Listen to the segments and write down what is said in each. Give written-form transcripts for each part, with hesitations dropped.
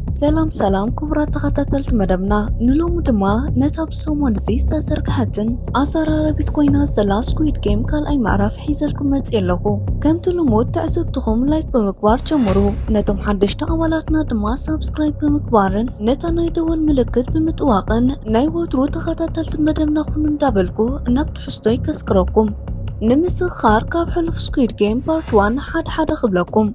سلام سلام كبرى تخطتلت مدبنا نلوم دما نتاب سومون زيست سرقحتن أسرار بيتكوينا زلا سكويد جيم كال أي معرف حيزلكم متقلقو كم تلوموت تعزبتكم لايك بمكبار جمرو نتم حدشت أولاتنا دما سابسكرايب بمكبارن نتا نايدوال ملكت بمتواقن نايوترو تخطتلت مدبنا خنن دابلكو نبت حستوي كسكروكم نمسك خار كاب حلف سكويد جيم بارت 1 حد خبلكم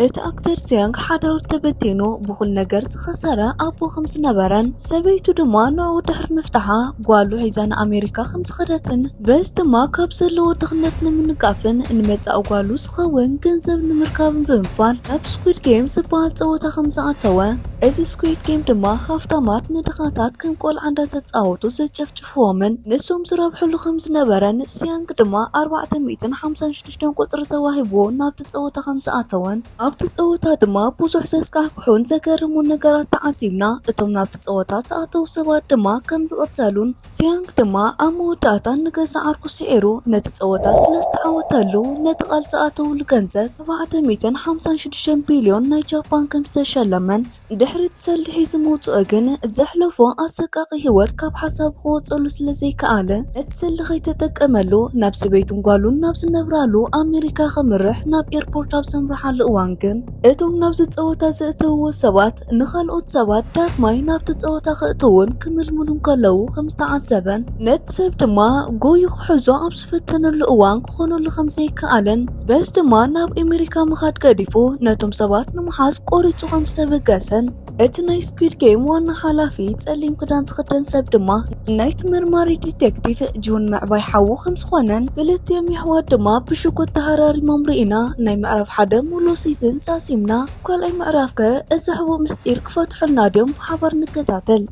እቲ ኣክተር ሲያንግ ሓዳር ተበቲኑ ብኩል ነገር ዝኸሰረ ኣቦ ከም ዝነበረን ሰበይቱ ድማ ንዕኡ ድሕሪ ምፍታሓ ጓሉ ሒዛ ንኣሜሪካ ከም ዝኸደትን በዚ ድማ ካብ ዘለዎ ድኽነት ንምንጋፍን ንመጻኢ ጓሉ ዝኸውን ገንዘብ ንምርካብን ብምባል ናብ ስኩዊድ ጌም ዝበሃል ፀወታ ከም ዝኣተወ እዚ ስኩዊድ ጌም ድማ ሃፍታማት ንድኻታት ከም ቆልዓ እንዳተፃወቱ ዘጨፍጭፍዎምን ንሶም ዝረብሕሉ ከም ዝነበረን ሲያንግ ድማ 456 ቁፅሪ ተዋሂብዎ ናብቲ ፀወታ ከም ዝኣተወን ኣብቲ ፀወታ ድማ ብዙሕ ዘስካሕክሑን ዘገርሙን ነገራት ተዓሲብና እቶም ናብቲ ፀወታ ዝኣተው ሰባት ድማ ከም ዝቕተሉን ሲያንግ ድማ ኣብ መወዳእታ ንገዛ ዓርኩ ስዒሩ ነቲ ፀወታ ስለዝተዓወተሉ ነቲ ቃል ዝኣተውሉ ገንዘብ 456 ቢልዮን ናይ ጃፓን ከም ዝተሸለመን ድሕሪ ተሰሊሒ ዝመውፅኦ ግን ዘሕለፎ ኣሰቃቂ ሂወት ካብ ሓሳብ ክወፀሉ ስለዘይከኣለ ነቲ ሰሊ ከይተጠቀመሉ ናብ ሰበይቱን ጓሉን ናብ ዝነብራሉ ኣሜሪካ ከምርሕ ናብ ኤርፖርት ኣብ ዘምርሓሉ እዋን ግን እቶም ናብዚ ፀወታ ዘእተውዎ ሰባት ንኻልኦት ሰባት ዳግማይ ናብቲ ፀወታ ክእትውን ክምልምሉን ከለዉ ከም ዝተዓዘበን ነቲ ሰብ ድማ ጎዩ ክሕዞ ኣብ ዝፈተነሉ እዋን ክኾነሉ ከም ዘይከኣለን በዚ ድማ ናብ ኣሜሪካ ምኻድ ገዲፉ ነቶም ሰባት ንምሓዝ ቆሪፁ ከም ዝተበገሰን እቲ ናይ ስኩዊድ ጌም ዋና ሓላፊ ጸሊም ክዳን ዝኽደን ሰብ ድማ ናይቲ መርማሪ ዲቴክቲቭ ጁን ምዕባይ ሓዉ ከም ዝኾነን ክልቲኦም ኣሕዋት ድማ ብሽጉጥ ተሃራሪሞም ርኢና ናይ ምዕራፍ ሓደ ሙሉእ ሲዝን ሳሲምና ካልኣይ ምዕራፍ ከ እዚ ሕቡእ ምስጢር ክፈትሑልና ድዮም ብሓባር ንከታተል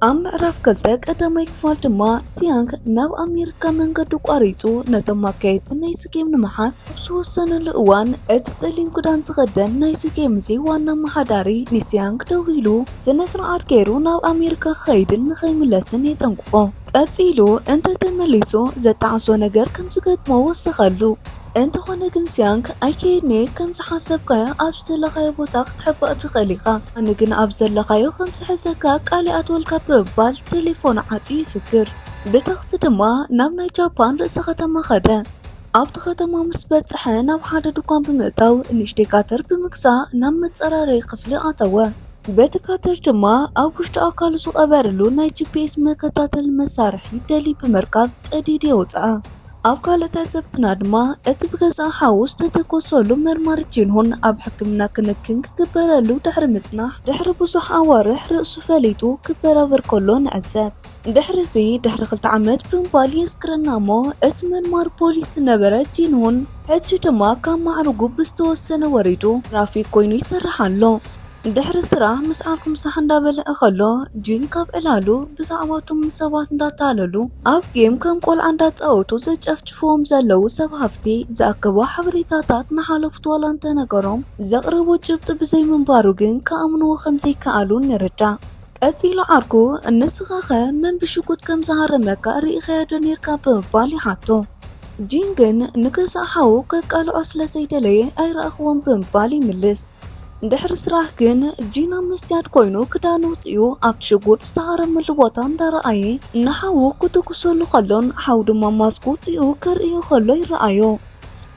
ኣብ ምዕራፍ 2 ቀዳማይ ክፋል ድማ ሲያንግ ናብ ኣሜሪካ መንገዲ ቋሪፁ ነቶም ኣካየድቲ ናይዚ ጌም ንምሓዝ ኣብ ዝወሰነሉ እዋን እቲ ጸሊም ክዳን ዝኽደን ናይዚ ጌም እዚ ዋና መሓዳሪ ንሲያንግ ደው ኢሉ ስነ ስርዓት ገይሩ ናብ ኣሜሪካ ክኸይድን ንኸይምለስን የጠንቅቆ ቀፂሉ እንተተመሊሱ ዘጣዕሶ ነገር ከም ዝገጥሞ ወሰኸሉ እንተኾነ ግን ሲያንግ ኣይከይድኒ ከም ዝሓሰብካዮ ኣብ ዘለኻዮ ቦታ ክትሕበእ ትኽእል ኢኻ ኣነ ግን ኣብ ዘለኻዮ ከም ዝሕዘካ ቃልይ ኣትወልካ ብምባል ቴሌፎኑ ዓፅዩ ይፍክር ብተኽሲ ድማ ናብ ናይ ጃፓን ርእሰ ከተማ ኸደ ኣብቲ ከተማ ምስ በፅሐ ናብ ሓደ ድኳን ብምእታው ንእሽተይ ካተር ብምግዛእ ናብ መፀራረዪ ክፍሊ ኣተወ በቲ ካተር ድማ ኣብ ውሽጢ ኣካሉ ዝቐበረሉ ናይ ጂፒኤስ መከታተሊ መሳርሒ ደሊ ብምርካብ ቀዲድ የውፅአ ኣብ ካልኦት ኣዘብትና ድማ እቲ ብገዛ ሓውስ ተተኮሰሉ መርማሪ ጂንሁን ኣብ ሕክምና ክንክን ክግበረሉ ድሕሪ ምጽናሕ ድሕሪ ብዙሕ ኣዋርሕ ርእሱ ፈሊጡ ክበራበር ከሎ ንዕዘብ ድሕሪዚ ድሕሪ 2 ዓመት ብምባል የስክረና እሞ እቲ መርማሪ ፖሊስ ዝነበረ ጂንሁን ሕጂ ድማ ካብ ማዕርጉ ብዝተወሰነ ወሪዱ ትራፊክ ኮይኑ ይሰርሕ ኣሎ ድሕሪ ስራሕ ምስ ዓርኩም ሳሕ እንዳበልዐ ከሎ ጂን ካብ ዕላሉ ብዛዕባቶም ሰባት እንዳተሃለሉ ኣብ ጌም ከም ቆልዓ እንዳፃወቱ ዘጨፍጭፍዎም ዘለው ሰብ ሃፍቲ ዝኣከቦ ሓበሬታታት ንሓለፍቱ ዋላ እንተነገሮም ዘቕረቦ ጭብጢ ብዘይምንባሩ ግን ከኣምንዎ ከም ዘይከኣሉ ንርዳእ ቀፂሉ ዓርኩ ንስኻኸ መን ብሽጉጥ ከም ዝሃረመካ ርኢኸዮ ዶ ነርካ ብምባል ይሓቶ ጂን ግን ንገዛእ ሓዉ ከቃልዖ ስለዘይደለየ ኣይረኣኽዎም ብምባል ይምልስ ድሕሪ ስራሕ ግን ጂና መስትያድ ኮይኑ ክዳኑ ውፅኡ ኣብ ሽጉጥ ዝተሃረመሉ ቦታ እንዳረኣየ ንሓዉ ክትኩሰሉ ከሎን ሓዉ ድማ ማስኩ ውፅኡ ከርእዮ ከሎ ይረኣዮ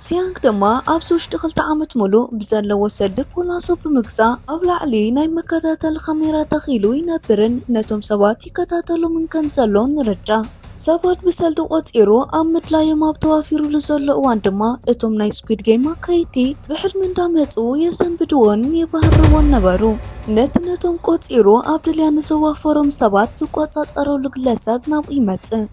ሲያንግ ድማ ኣብዚ ውሽጢ 2 ዓመት ሙሉእ ብዘለዎ ሰልዲ ፖላሶ ብምግዛእ ኣብ ላዕሊ ናይ መከታተሊ ካሜራ ተኺሉ ይነብርን ነቶም ሰባት ይከታተሎምን ከም ዘሎ ንርዳእ ሰባት ብሰልዲ ቆፂሩ ኣብ ምድላዮም ኣብ ተዋፊሩሉ ዘሎ እዋን ድማ እቶም ናይ ስኩዊድ ጌም ኣካየድቲ ብሕልሚ እንዳመፁ የሰንብድዎን የባህርዎን ነበሩ ነቲ ነቶም ቆፂሩ ኣብ ድልያ ንዘዋፈሮም ሰባት ዝቆፃፀረሉ ግለሰብ ናብኡ ይመፅእ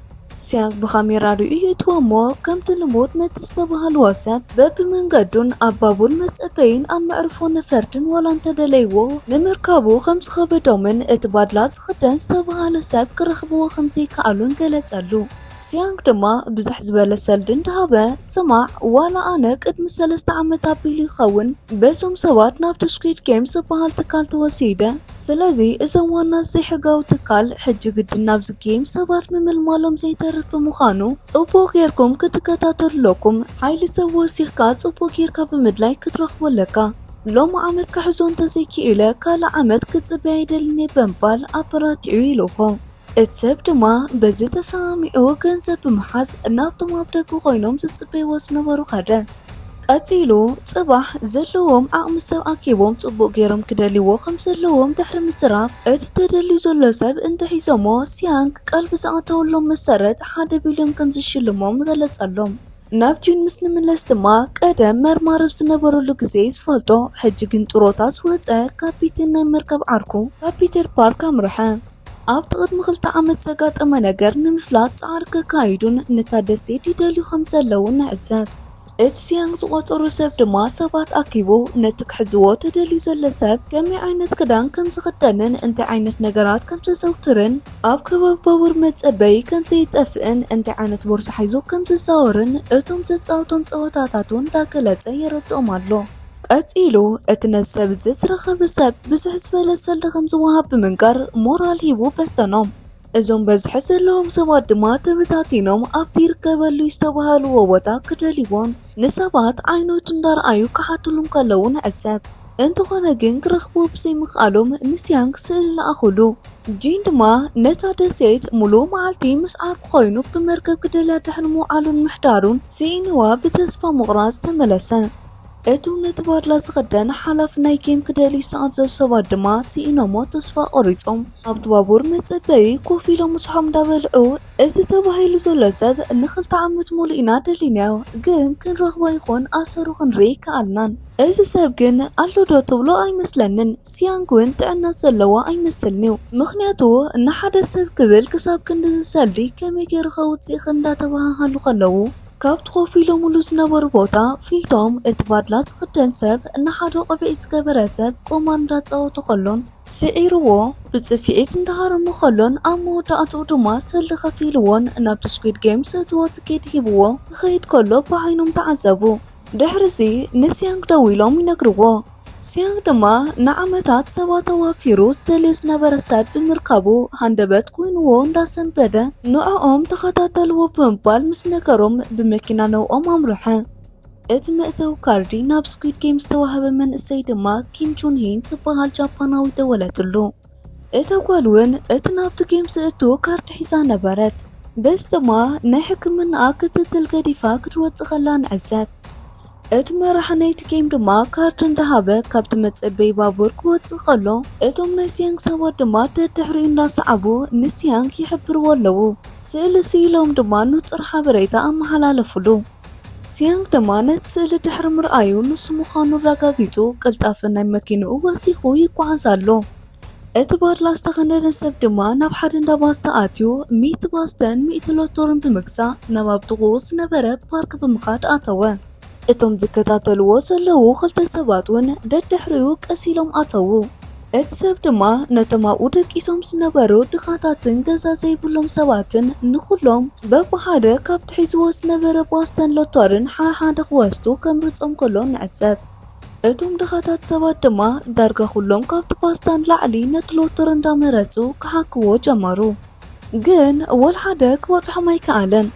ሲያንግ ብካሜራ ርኡ የትወሞ ከምቲ ልሙድ ነቲ ዝተባሃልዎ ሰብ በብመንገዱን ኣብ ባቡር መፀበይን ኣብ መዕርፎ ነፈርድን ዋላ እንተደለይዎ ንምርካቡ ከም ዝኸበዶምን እቲ ባድላ ዝኽደን ዝተባሃለ ሰብ ክረኽብዎ ከም ዘይከኣሉን ገለፀሉ ሲያንግ ድማ ብዙሕ ዝበለ ሰልዲ እንዳሃበ ስማዕ ዋላ ኣነ ቅድሚ 3 ዓመት ኣቢሉ ይኸውን በዞም ሰባት ናብቲ ስኩዊድ ጌም ዝበሃል ትካል ተወሲደ ስለዚ እዞም ዋና ዘይሕጋዊ ትካል ሕጂ ግድን ናብዚ ጌም ሰባት ምምልማሎም ዘይተርፍ ብምዃኑ ጽቡቕ ጌርኩም ክትከታተሉ ኣለኩም ሓይሊ ሰብ ወሲኽካ ጽቡቕ ጌርካ ብምድላይ ክትረኽቡ ኣለካ ሎም ዓመት ክሕዞን ተዘይክኢለ ካልእ ዓመት ክጽበይ ኣይደልኒ በምባል ኣበራቲዑ ኢሉኹ እቲ ሰብ ድማ በዚ ተሰሚዑ ገንዘብ ብምሓዝ እናብቶም ኣብ ደገ ኮይኖም ዝጽበይዎ ዝነበሩ ኸደ ቀፂሉ ጽባሕ ዘለዎም ዓቕሚ ሰብ ኣኪቦም ጽቡቕ ገይሮም ክደልይዎ ከም ዘለዎም ድሕሪ ምስራብ እቲ ተደልዩ ዘሎ ሰብ እንተሒዞሞ ሲያንግ ቀልቢ ዝኣተወሎም መሰረት 1 ቢልዮን ከም ዝሽልሞም ገለጸሎም። ናብ ጂን ምስ ንምለስ ድማ ቀደም መርማር ዝነበረሉ ግዜ ዝፈልጦ ሕጂ ግን ጥሮታ ዝወፀ ካፒቴን ናይ መርከብ ዓርኩ ካፒቴን ፓርክ ኣምርሐ። ኣብ ቅድሚ 2 ዓመት ዘጋጠመ ነገር ንምፍላጥ ጻዕሪ ከካይዱን ነታደሴ ይደልዩ ከም ዘለዉ ንዕዘብ። እቲ ሲያንግ ዝቆፀሩ ሰብ ድማ ሰባት ኣኪቡ ነቲ ክሕዝዎ ተደልዩ ዘሎ ሰብ ከመይ ዓይነት ክዳን ከም ዝኽደንን እንታይ ዓይነት ነገራት ከም ዘዘውትርን ኣብ ከባቢ ባቡር መጸበይ ከም ዘይጠፍእን እንታይ ዓይነት ቦርሳ ሒዙ ከም ዝዛወርን እቶም ዘጻውቶም ፀወታታቱን እንዳገለጸ የረድኦም ኣሎ። ቀፂሉ እቲ ነሰብ ዝረኸበ ሰብ ብዝሕ ዝበለ ሰልዲ ከም ዝወሃብ ብምንጋር ሞራል ሂቡ በተኖም። እዞም በዝሒ ዘለዎም ሰባት ድማ ተበታቲኖም ኣብቲ ይርከበሉ ዝተባሃልዎ ቦታ ክደልይዎን ንሰባት ዓይኖት እንዳረኣዩ ክሓትሉን ከለዉ ንዕዘብ። እንተኾነ ግን ክረኽቦ ብዘይምኽኣሎም ንሲያንግ ስእሊ ለኣኽሉ። ጂን ድማ ነታ ደሴት ሙሉእ መዓልቲ ምስ ዓርኩ ኮይኑ ብመርከብ ክደልያ ድሕሪ ምውዓሉን ምሕዳሩን ስኢንዋ ብተስፋ ምቑራጽ ተመለሰ። እቶም ነቲ ባድላ ዝኽደን ሓላፊ ናይ ጌም ክደልዩ ዝተኣዘዙ ሰባት ድማ ስኢኖሞ ተስፋ ቆሪጾም ኣብቲ ባቡር መጸበይ ኮፍ ኢሎም ምጽሖም እንዳበልዑ እዚ ተባሂሉ ዘሎ ሰብ ን2 ዓመት ሙሉእ ኢና ደሊናዮ ግን ክንረኽቦ ይኹን ኣሰሩ ክንርኢ ከኣልናን። እዚ ሰብ ግን ኣሎ ዶ ትብሎ ኣይመስለንን። ሲያንግ እውን ጥዕነት ዘለዎ ኣይመስልኒው። ምክንያቱ ንሓደ ሰብ ክብል ክሳብ ክንዲ ዝሰልዲ ከመይ ገይሩ ከውፅእ እንዳተባሃሉ ከለዉ ካብቲ ኮፍ ኢሎም ሙሉ ዝነበሩ ቦታ ፊልቶም እቲ ባድላ ዝኽደን ሰብ ንሓደ ቆቢዕ ዝገበረ ሰብ ቁማር እንዳፃወቱ ከሎን ስዒርዎ ብፅፊዒት እንዳሃረሙ ከሎን ኣብ መወዳእትኡ ድማ ሰልዲ ከፊልዎን ናብቲ ስኩዊድ ጌም ዘእትዎ ትኬት ሂብዎ ክኸይድ ከሎ ብዓይኖም ተዓዘቡ። ድሕሪዚ ንሲያንግ ደው ኢሎም ይነግርዎ። ሲያንግ ድማ ንዓመታት ሰባት ኣዋፊሩ ዝደልዩ ዝነበረ ሰብ ብምርካቡ ሃንደበት ኮይንዎ እንዳሰንበደ ንዕኦም ተኸታተልዎ ብምባል ምስ ነገሮም ብመኪና ነውኦም ኣምርሐ። እቲ መእተዊ ካርዲ ናብ ስኩዊድ ጌም ዝተዋህበ መንእሰይ ድማ ኪም ጁን ሂን ትበሃል ጃፓናዊ ደወለትሉ። እታ ጓል እውን እቲ ናብቲ ጌም ዝእቱ ካርዲ ሒዛ ነበረት። በዚ ድማ ናይ ሕክምና ክትትል ገዲፋ ክትወፅእ ከላ ንዕዘብ። እቲ መራሒ ናይቲ ጌም ድማ ካርድ እንዳሃበ ካብቲ መጸበይ ባቡር ክወፅእ ከሎ እቶም ናይ ሲያንግ ሰባት ድማ ደድሕሪኡ እንዳሰዓቡ ንሲያንግ ይሕብርዎ ኣለዉ። ስእሊ ስኢሎም ድማ ንጹር ሓበሬታ ኣመሓላለፍሉ። ሲያንግ ድማ ነቲ ስእሊ ድሕሪ ምርኣዩ ንሱ ምዃኑ ረጋጊፁ ቅልጣፈ ናይ መኪንኡ ወሲኹ ይጓዓዝ ኣሎ። እቲ ባድላ ዝተኸደነ ሰብ ድማ ናብ ሓደ እንዳ ባስ ተኣትዩ 100 ባስተን 100 ሎቶርን ብምግዛእ ናብ ኣብ ጥቕኡ ዝነበረ ፓርክ ብምኻድ ኣተወ። እቶም ዝከታተልዎ ዘለዉ 2 ሰባት እውን ደድሕሪኡ ቀሲሎም ኣተዉ። እቲ ሰብ ድማ ነቶም ኣብኡ ደቂሶም ዝነበሩ ድኻታትን ገዛ ዘይብሎም ሰባትን ንኹሎም በብሓደ ካብቲ ሒዝዎ ዝነበረ ባስተን ሎቶርን ሓደ ክወስዱ ከምርፆም ከሎ ንዕዘብ። እቶም ድኻታት ሰባት ድማ ዳርጋ ኩሎም ካብቲ ባስታን ላዕሊ ነቲ ሎቶር እንዳመረፁ ክሓክዎ ጀመሩ። ግን ወል ሓደ ክበፅሖም ኣይከኣለን።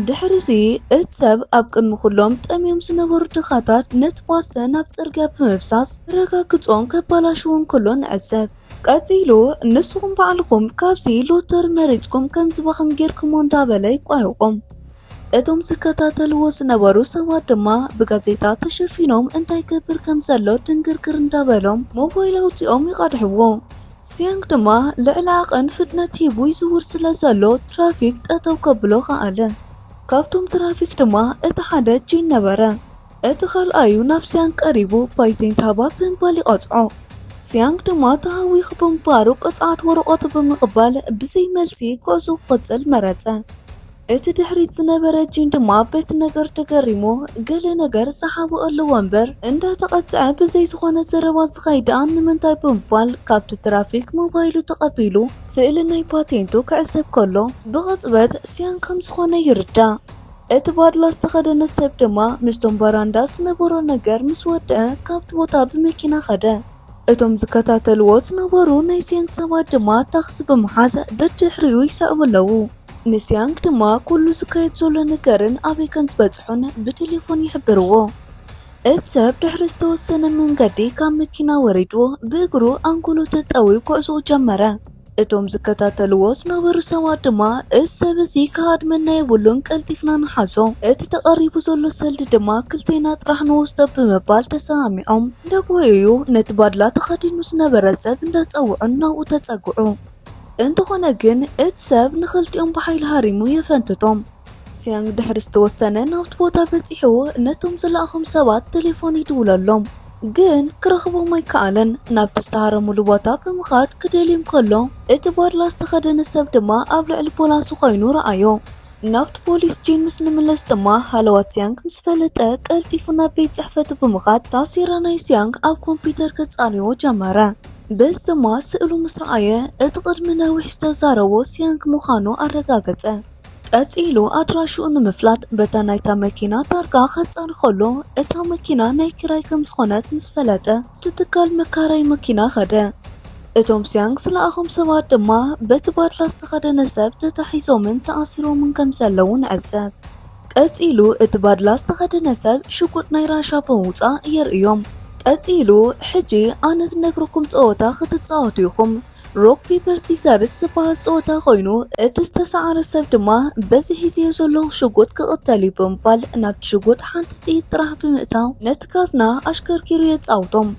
ድሕሪዚ እቲ ሰብ ኣብ ቅድሚ ኩሎም ጠምዮም ዝነበሩ ድኻታት ነቲ ባስተን ናብ ጽርግያ ብምፍሳስ ረጋግጾም ከበላሽውን ከሎ ንዕዘብ። ቀፂሉ ንስኹም ባዕልኹም ካብዚ ሎተሪ መሪፅኩም ከም ዝባኽን ጌርኩሞ እንዳበለ ይቋይቖም። እቶም ዝከታተልዎ ዝነበሩ ሰባት ድማ ብጋዜጣ ተሸፊኖም እንታይ ገብር ከም ዘሎ ድንግርግር እንዳበሎም ሞባይል ኣውፂኦም ይቐድሕዎ። ሲያንግ ድማ ልዕሊ ዓቐን ፍጥነት ሂቡ ይዝውር ስለ ዘሎ ትራፊክ ጠጠው ከብሎ ከኣለ። ካብቶም ትራፊክ ድማ እቲ ሓደ ጂን ነበረ። እቲ ካልኣዩ ናብ ሲያንግ ቀሪቡ ባይቴን ታባ ብምባል ይቐፅዖ። ሲያንግ ድማ ተሃዊኹ ብምባሩ ቅፅዓት ወረቐቱ ብምቕባል ብዘይ መልሲ ጉዕዞ ክቕፅል መረፀ። እቲ ድሕሪት ዝነበረ ጂን ድማ በቲ ነገር ተገሪሙ ገለ ነገር ዝሓብአለዎ እምበር እንዳተቐፅዐ ብዘይ ዝኾነ ዘረባ ዝኸይድኣ ንምንታይ ብምባል ካብቲ ትራፊክ ሞባይሉ ተቐቢሉ ስእሊ ናይ ፓቴንቱ ክዕዘብ ከሎ ብቕፅበት ሲያንግ ከም ዝኾነ ይርዳእ። እቲ ባድላ ዝተኸደነ ሰብ ድማ ምስቶም በራንዳ ዝነበሮ ነገር ምስ ወድአ ካብቲ ቦታ ብመኪና ኸደ። እቶም ዝከታተልዎ ዝነበሩ ናይ ሲያንግ ሰባት ድማ ታክሲ ብምሓዝ ደድሕሪኡ ይስዕቡ ኣለዉ። ንሲያንግ ድማ ኩሉ ዝካየድ ዘሎ ነገርን ኣበይ ከም ዝበፅሑን ብቴሌፎን ይሕብርዎ። እቲ ሰብ ድሕሪ ዝተወሰነ መንገዲ ካብ መኪና ወሪዱ ብእግሩ ኣንጎሉ ተጠዊው ጉዕዞኡ ጀመረ። እቶም ዝከታተልዎ ዝነበሩ ሰባት ድማ እዚ ሰብ እዚ ካድመና የብሉን ቀልጢፍና ንሓዞ፣ እቲ ተቐሪቡ ዘሎ ሰልዲ ድማ ክልቴና ጥራሕ ንወስዶ ብምባል ተሰሚዖም እንዳጎየዩ ነቲ ባድላ ተኸዲኑ ዝነበረ ሰብ እንዳፀውዑን ናብኡ ተፀጉዑ። እንተኾነ ግን እቲ ሰብ ንኽልቲኦም ብሓይሊ ሃሪሙ የፈንትቶም። ሲያንግ ድሕሪ ዝተወሰነ ናብቲ ቦታ በፂሑ ነቶም ዝለኣኹም ሰባት ቴሌፎን ይድውለሎም፣ ግን ክረኽቦም ኣይከኣለን። ናብቲ ዝተሃረሙሉ ቦታ ብምኻድ ክደልዮም ከሎ እቲ ባድላ ዝተኸደነ ሰብ ድማ ኣብ ልዕሊ ፖላሱ ኮይኑ ረኣዮ። ናብቲ ፖሊስ ጂን ምስ ንምለስ ድማ ሃለዋት ሲያንግ ምስ ፈለጠ ቀልጢፉ ናብ ቤት ፅሕፈቱ ብምኻድ ታሲራ ናይ ሲያንግ ኣብ ኮምፒተር ከፃንዮ ጀመረ። በዚ ድማ ስእሉ ምስ ረኣየ እቲ ቅድሚ ነዊሕ ዝተዛረቦ ሲያንግ ምዃኑ ኣረጋገፀ። ቀፂሉ ኣድራሽኡ ንምፍላጥ በታ ናይታ መኪና ታርጋ ከፃኒ ከሎ እታ መኪና ናይ ኪራይ ከም ዝኾነት ምስ ፈለጠ ትትካል መካራይ መኪና ኸደ። እቶም ሲያንግ ዝለኣኹም ሰባት ድማ በቲ ባድላ ዝተኸደነ ሰብ ተታሒዞምን ተኣሲሮምን ከም ዘለዉ ንዕዘብ። ቀፂሉ እቲ ባድላ ዝተኸደነ ሰብ ሽጉጥ ናይ ራሻ ብምውፃእ የርእዮም። ቀፂሉ ሕጂ ኣነ ዝነግረኩም ፀወታ ክትፃወቱ ኢኹም፣ ሮክ ፔፐር ሲዘርስ ዝበሃል ፀወታ ኮይኑ እቲ ዝተሰዓረ ሰብ ድማ በዚ ሒዜ ዘለዉ ሽጉጥ ክቕተል ብምባል ናብቲ ሽጉጥ ሓንቲ ጥይት ጥራሕ ብምእታው ነቲ ካዝና ኣሽከርኪሩ የፃውቶም።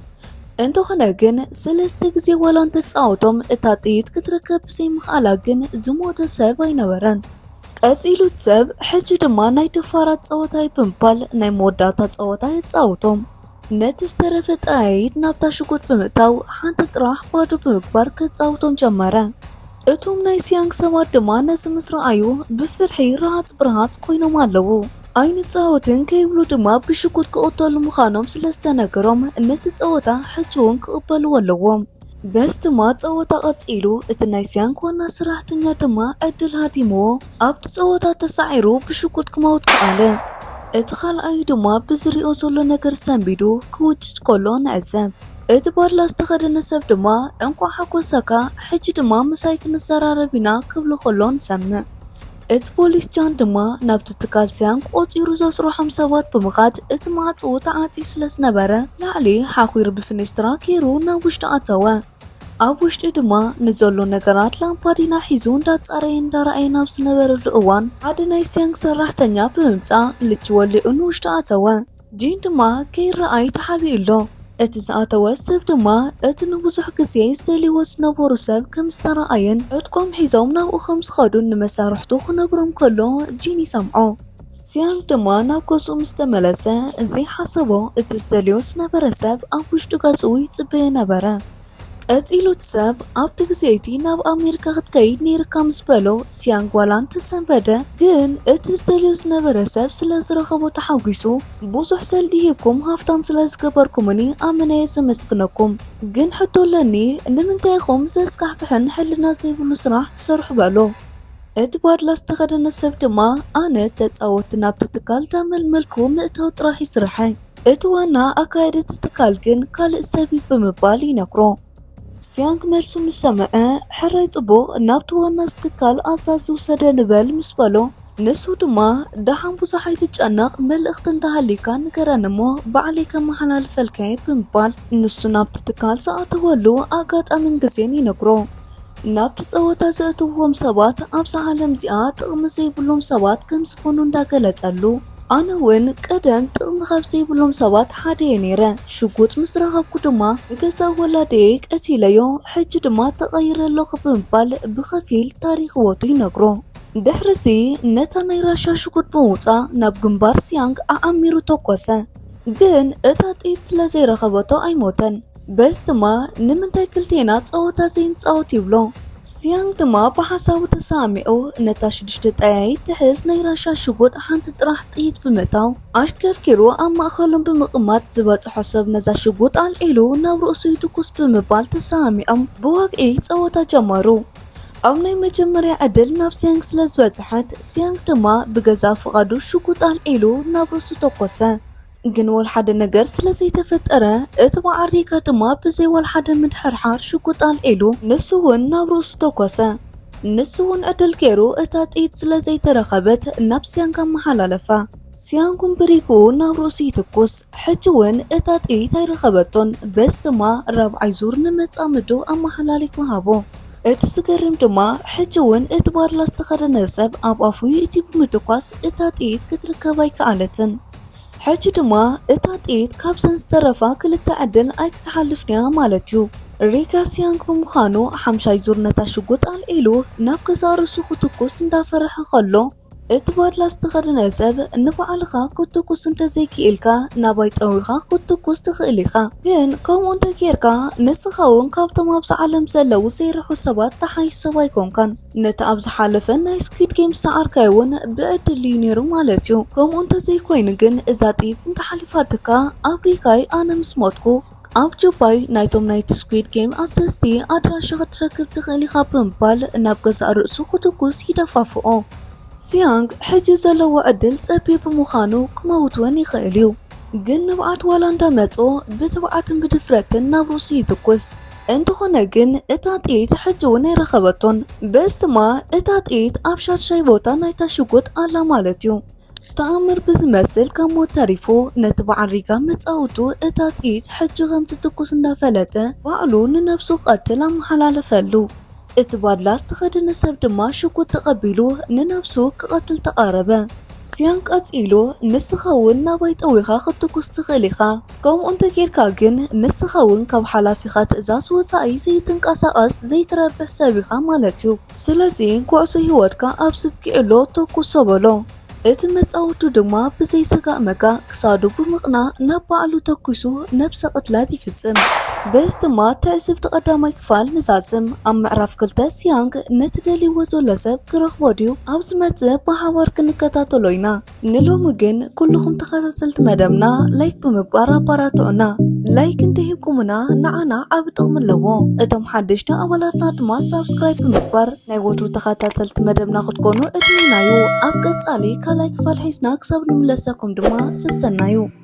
እንተኾነ ግን 3 ግዜ ዋላ እንተፃወቶም እታ ጥይት ክትረከብ ብዘይምኽኣላ ግን ዝሞተ ሰብ ኣይነበረን። ቀፂሉ ሰብ ሕጂ ድማ ናይ ደፋራት ፀወታ ብምባል ናይ መወዳእታ ፀወታ የፃውቶም። ነቲ ዝተረፈ ጠያይት ናብታ ሽጉጥ ብምእታው ሓንቲ ጥራሕ ባዶ ብምግባር ከፃውቶም ጀመረ። እቶም ናይ ሲያንግ ሰባት ድማ ነዚ ምስ ረኣዩ ብፍርሒ ረሃፅ ብርሃፅ ኮይኖም ኣለዉ። ኣይንፃወትን ከይብሉ ድማ ብሽጉጥ ክቕተሉ ምዃኖም ስለዝተነገሮም ነቲ ፀወታ ሕጂ እውን ክቕበልዎ ኣለዎም። በዚ ድማ ፀወታ ቀፂሉ እቲ ናይ ሲያንግ ዋና ስራሕተኛ ድማ ዕድል ሃዲምዎ ኣብቲ ፀወታ ተሳዒሩ ብሽጉጥ ክመውት ከኣለ። እቲ ካልኣዩ ድማ ብዝሪኦ ዘሎ ነገር ሰንቢዱ ክውጭጭ ከሎ ንዕዘብ። እቲ ባድላ ዝተኸደነ ሰብ ድማ እንኳዕ ሓጎሰካ ሕጂ ድማ ምሳይ ክንዘራረብ ኢና ክብሎ ከሎ ንሰምዕ። እቲ ፖሊስ ጃን ድማ ናብቲ ትካል ሲያንግ ቆፂሩ ዘስርሖም ሰባት ብምኻድ እቲ ማዕፅኡ ተዓፅዩ ስለዝነበረ ላዕሊ ሓኺሩ ብፍንስትራ ገይሩ ናብ ውሽጢ ኣተወ። ኣብ ውሽጢ ድማ ንዘሎ ነገራት ላምፓዲና ሒዙ እንዳፃረየ እንዳረኣየ ናብ ዝነበረሉ እዋን ሓደ ናይ ሲያንግ ሰራሕተኛ ብምምፃእ ልቺ ወሊዑ ንውሽጢ ኣተወ። ጂን ድማ ከይረኣይ ተሓቢኡሎ። እቲ ዝኣተወ ሰብ ድማ እቲ ንብዙሕ ግዜ ዝደልይዎ ዝነበሩ ሰብ ከም ዝተረኣየን ዕጥቆም ሒዞም ናብኡ ከም ዝኸዱን ንመሳርሕቱ ክነግሮም ከሎ ጂን ይሰምዖ። ሲያንግ ድማ ናብ ገፁ ምስ ተመለሰ ዘይሓሰቦ እቲ ዝደልዮ ዝነበረ ሰብ ኣብ ውሽጢ ገፁ ይፅበየ ነበረ። ቀፂሉ ሰብ ኣብቲ ግዜቲ ናብ ኣሜሪካ ክትከይድ ነይርካ ምስ በሎ ሲያንግ ዋላ እንተሰንበደ ግን እቲ ዝደልዮ ዝነበረ ሰብ ስለዝረኸቦ ተሓጒሱ ብዙሕ ሰልዲ ሂብኩም ሃፍታም ስለዝገበርኩምኒ ኣመነየ ዘመስግነኩም፣ ግን ሕቶለኒ ንምንታይ ኢኹም ዘስካሕክሕን ሕልና ዘይብሉ ስራሕ ትሰርሑ በሎ። እቲ ባድላ ዝተኸደነ ሰብ ድማ ኣነ ተፃወቲ ናብቲ ትካል ዳመልመልኩ ምእታው ጥራሕ ይስርሐ፣ እቲ ዋና ኣካየደቲ ትካል ግን ካልእ ሰብ ብምባል ይነግሮ። ሲያንግ መልሱ ምስ ሰምዐ ሕራይ ፅቡቕ ናብቲ ዋና ዝትካል ኣዛዚ ውሰደ ንበል ምስ በሎ ንሱ ድማ ደሓን ብዙሕ ኣይትጨነቕ መልእኽቲ እንተሃሊካ ንገረኒ እሞ ባዕለይ ከመሓላልፈልከየ ብምባል ንሱ ናብቲ ትካል ዝኣተወሉ ኣጋጣምን ግዜን ይነግሮ። ናብቲ ፀወታ ዘእትውዎም ሰባት ኣብዛ ዓለም እዚኣ ጥቕሚ ዘይብሎም ሰባት ከም ዝኾኑ እንዳገለጸሉ ኣነ እውን ቀደም ጥቕሚ ካብ ዘይብሎም ሰባት ሓደ እየ ነይረ። ሽጉጥ ምስ ረኸብኩ ድማ ንገዛ ወላደየ ቀቲለዮ ሕጂ ድማ ተቐይረ ኣለኹ ብምባል ብኸፊል ታሪክ ወቱ ይነግሮ። ድሕሪዚ ነታ ናይ ራሻ ሽጉጥ ብምውፃእ ናብ ግንባር ሲያንግ ኣዓሚሩ ተኮሰ፣ ግን እታ ጥይት ስለዘይረኸበቶ ኣይሞተን። በዚ ድማ ንምንታይ ክልቴና ፀወታ ዘይንፃወት ይብሎ። ሲያንግ ድማ ብሓሳቡ ተሰሚዑ ነታ 6 ጠያይት ትሕዝ ናይ ራሻ ሽጉጥ ሓንቲ ጥራሕ ጥይት ብምእታው ኣሽከርኪሩ ኣብ ማእኸሎም ብምቕማጥ ዝበፅሖ ሰብ ነዛ ሽጉጥ ኣልዒሉ ናብ ርእሱ ይትኩስ ብምባል ተሰሚዖም ብዋግዒ ፀወታ ጀመሩ። ኣብ ናይ መጀመርያ ዕድል ናብ ሲያንግ ስለዝበፅሐት ሲያንግ ድማ ብገዛ ፍቓዱ ሽጉጥ ኣልዒሉ ናብ ርእሱ ተኮሰ። ግን ወልሓደ ነገር ስለዘይተፈጠረ እቲ ባዕሪካ ድማ ብዘይ ወልሓደ ምድሕርሓር ሽጉጥ ኣልዒሉ ንሱ እውን ናብ ርእሱ ተኮሰ። ንሱ እውን ዕድል ገይሩ እታ ጥይት ስለዘይተረኸበት ናብ ሲያንግ ኣመሓላለፋ። سيانكم بريكو نابروسي تكوس حجوين اتات تيرخبتون بس ما رابعي زور نمتصامدو اما حلاليكو هابو اتسقرم دما حجوين اتبار لاستخدن سب اب افوي اتي بمتقاس اتات كتركباي كالتن حجي دما اتات كابسن سترفا كلتا عدل اي كتحلفنيها مالتيو ريكا سيانكم مخانو حمشاي زور نتاشقوت الالو نابكسارو سوخو تكوس اندافرح خلو اتبار لاستخدن سب نبعالخا كتوكوس انت زيكي إلكا نابايت اويخا كتوكوس تخيليخا جن كوم انت كيركا نسخاون كابتا مابس عالم سلو سيرحو سبات تحاي سباي كونكان نتا أبز حالفن ناي سكويد جيم سعر كايون بعد اللي نيرو مالتيو كوم انت زي كوينجن ازاتيت انت حالفاتكا أبريكاي انا مسموتكو أب جوباي نايتوم نايت سكويد جيم أسستي أدراشة تركب تخيليخا بمبال نابقز أرأسو خطوكوس يدفافو سيانغ حجي زلو عدل صبي بمخانو كموتون يخيليو جن نبعت والاندا متو بتبعتن بدفرتن نابروسي تكوس انتخونا جن اتات ايت حجون يرخبتون بس ما اتات ايت ابشار شايبوتا نايتا شوكوت على مالتيو تأمر بزمسل كمو تعرفو نتبع الرقا متساوتو اتات ايت حجو غمت تكوس نافلته وعلون نفسو قتل ام حلال فلو اتبار لاستخدن سب دما شكو تقبلو ننفسو كقتل تقاربا سيانك اتيلو نسخاون نابايت اويخا خطوكوس تخيليخا كوم انت كيركاجن نسخاون كاب حلافيخا تأزاز وصاي زي تنقاساقس زي تربح سابيخا مالتيو سلازين كوعسو هيواتكا ابسبكي الو توكو صبالو اتمتاوتو دما بزي سقا مكا كسادو بمقنا نابعلو توكوسو نبسا قتلاتي فتسم بس دما تعسب تقدامي كفال نزاسم ام معرف كلتا سيانغ نتدلي وزو لسب كرخ بوديو ابزمت بحوار كنكتاتو لوينا نلو مجن كلكم تخطلت مدامنا لايك بمقبارا باراتونا لايك انتهيكمنا نعنا عبتغم اللوو اتم حدشنا اولاتنا دما سابسكرايب بمقبار نايوتو تخطلت مدامنا خدكونو ادمينايو ابقص علي كلايك فالحيسنا كساب نملسكم دما سسنايو